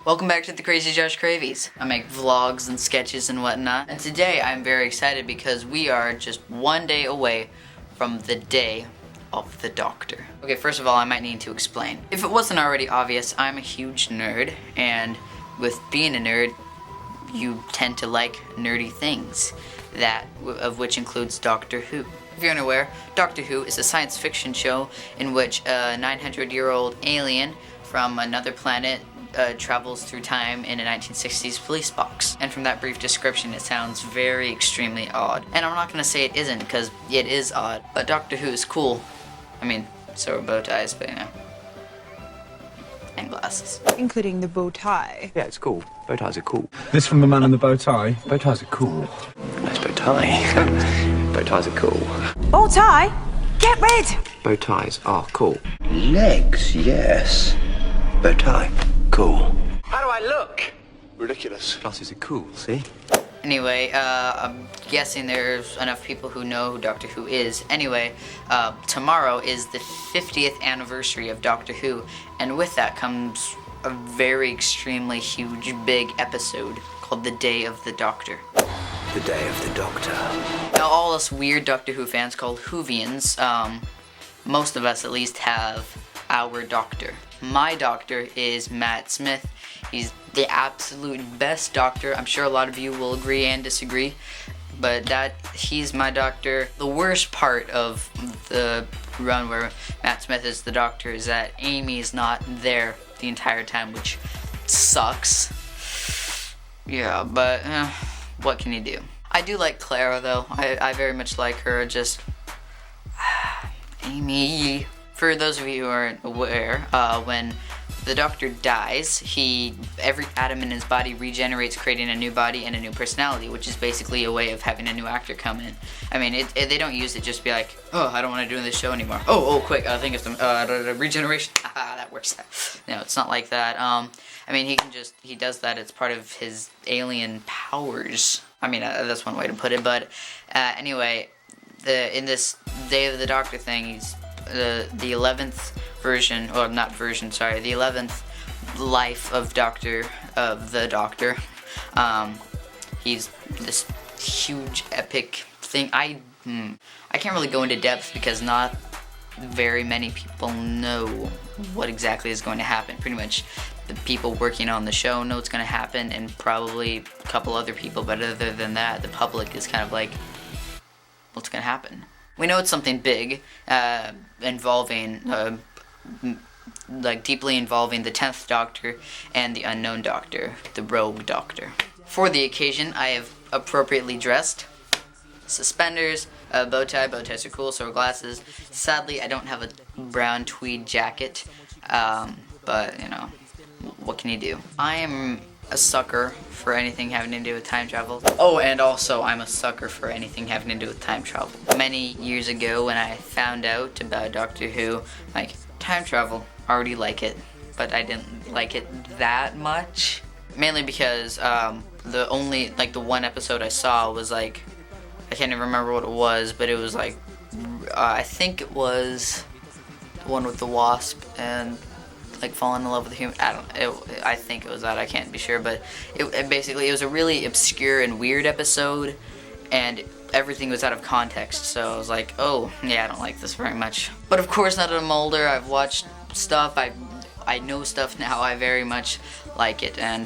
Welcome back to the Crazy Josh Cravies. I make vlogs and sketches and whatnot. And today I'm very excited because we are just one day away from the day of the doctor. Okay, first of all, I might need to explain. If it wasn't already obvious, I'm a huge nerd, and with being a nerd, you tend to like nerdy things, of which includes Doctor Who. If you're unaware, Doctor Who is a science fiction show in which a 900-year-old alien from another planet travels through time in a 1960s police box. And from that brief description, it sounds very extremely odd. And I'm not gonna say it isn't, because it is odd. But Doctor Who is cool. I mean, so are bow ties, but you know. And glasses. Including the bow tie. Yeah, it's cool. Bow ties are cool. This from the man in the bow tie. Bow ties are cool. Nice bow tie. Bow ties are cool. Bow tie? Get rid! Bow ties are cool. Legs, yes. Bow tie, cool. How do I look? Ridiculous. Glasses are cool, see? Anyway, I'm guessing there's enough people who know who Doctor Who is. Anyway, tomorrow is the 50th anniversary of Doctor Who, and with that comes a very extremely huge, big episode called The Day of the Doctor. The Day of the Doctor. Now, all us weird Doctor Who fans called Whovians, most of us at least have our doctor. My doctor is Matt Smith. He's the absolute best doctor. I'm sure a lot of you will agree and disagree, but he's my doctor. The worst part of the run where Matt Smith is the doctor is that Amy is not there the entire time, which sucks. Yeah, but what can you do? I do like Clara though. I very much like her. Just Amy. For those of you who aren't aware, when the Doctor dies, every atom in his body regenerates, creating a new body and a new personality, which is basically a way of having a new actor come in. I mean, they don't use it just to be like, oh, I don't want to do this show anymore. Oh, quick, I think it's the regeneration. That works. No, it's not like that. I mean, he does that. It's part of his alien powers. I mean, that's one way to put it. But anyway, in this Day of the Doctor thing, he's the 11th version, or not version, sorry, the 11th life of the Doctor. He's this huge epic thing. I can't really go into depth because not very many people know what exactly is going to happen. Pretty much the people working on the show know what's going to happen, and probably a couple other people, but other than that, the public is kind of like, what's going to happen? We know it's something big, involving, deeply involving the 10th Doctor and the Unknown Doctor, the Rogue Doctor. For the occasion, I have appropriately dressed. Suspenders, bow tie. Bow ties are cool, so are glasses. Sadly, I don't have a brown tweed jacket, but, you know, what can you do? I am a sucker for anything having to do with time travel. Oh, and also I'm a sucker for anything having to do with time travel. Many years ago when I found out about Doctor Who, like, time travel, already like it, but I didn't like it that much. Mainly because the one episode I saw was like, I can't even remember what it was, but it was like, I think it was the one with the wasp and like falling in love with a human. I think it was that. I can't be sure, but it was a really obscure and weird episode, and everything was out of context. So I was like, oh yeah, I don't like this very much. But of course, now that I'm older, I've watched stuff. I know stuff now. I very much like it, and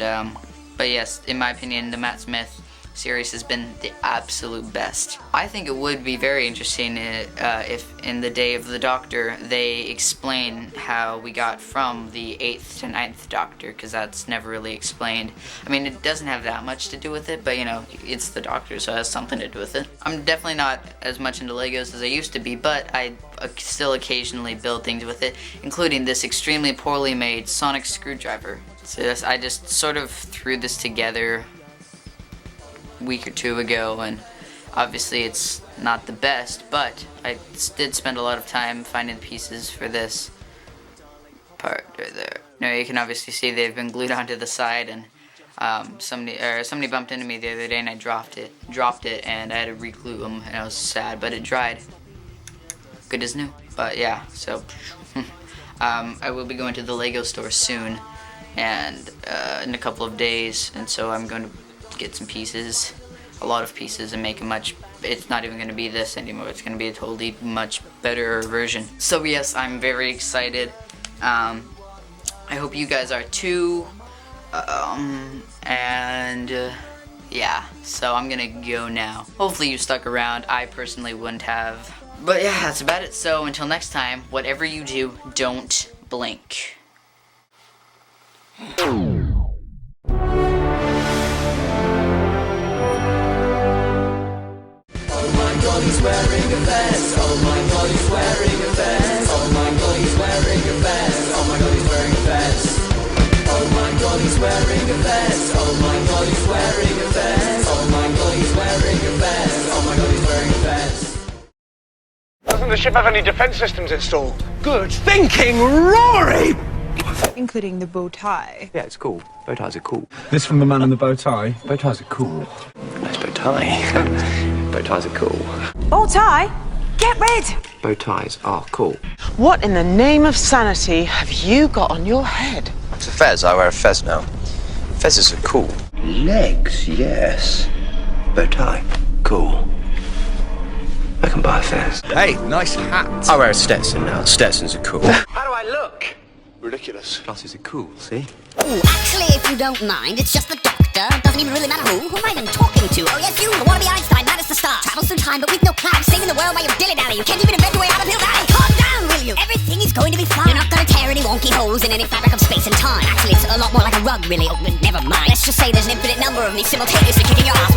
but yes, in my opinion, the Matt Smith series has been the absolute best. I think it would be very interesting if in the Day of the Doctor they explain how we got from the 8th to 9th Doctor, because that's never really explained. I mean, it doesn't have that much to do with it, but you know, it's the Doctor, so it has something to do with it. I'm definitely not as much into Legos as I used to be, but I still occasionally build things with it, including this extremely poorly made sonic screwdriver. So I just sort of threw this together week or two ago, and obviously it's not the best, but I did spend a lot of time finding the pieces for this part right there. Now you can obviously see they've been glued onto the side, and somebody bumped into me the other day and I dropped it, and I had to re-glue them, and I was sad, but it dried good as new. But yeah, so I will be going to the Lego store soon and in a couple of days, and so I'm going to get some pieces, a lot of pieces, and make a much, it's not even going to be this anymore, it's going to be a totally much better version. So yes, I'm very excited. I hope you guys are too, yeah, so I'm gonna go now. Hopefully you stuck around. I personally wouldn't have. But yeah, that's about it. So until next time, whatever you do, don't blink. Oh my god, he's wearing a vest. Oh my god, he's wearing a vest. Oh my god, he's wearing a vest. Oh my god, he's wearing a vest. Oh my god, he's wearing a vest. Oh my god, he's wearing a vest. Oh my god, he's wearing a vest. Oh my god, he's wearing a vest. Doesn't the ship have any defense systems installed? Good thinking, Rory! Including the bow tie. Yeah, it's cool. Bow ties are cool. This from the man in the bow tie. Bow ties are cool. Nice bow tie. Bow ties are cool. Bow tie? Get rid! Bow ties are cool. What in the name of sanity have you got on your head? It's a fez. I wear a fez now. Fezzes are cool. Legs, yes. Bow tie, cool. I can buy a fez. Hey, nice hat. I wear a Stetson now. Stetsons are cool. How do I look? Ridiculous. Glasses are cool, see? Ooh, actually, if you don't mind, it's just the doctor. Doesn't even really matter who. Who am I even talking to? Oh, yes, you, the wannabe Einstein, man is the star. Travels through time, but with no cloud. Saving the world while you dilly-dally. You can't even invent your way out of Hill Valley. Calm down, will you? Everything is going to be fine. You're not going to tear any wonky holes in any fabric of space and time. Actually, it's a lot more like a rug, really. Oh, never mind. Let's just say there's an infinite number of me simultaneously kicking your ass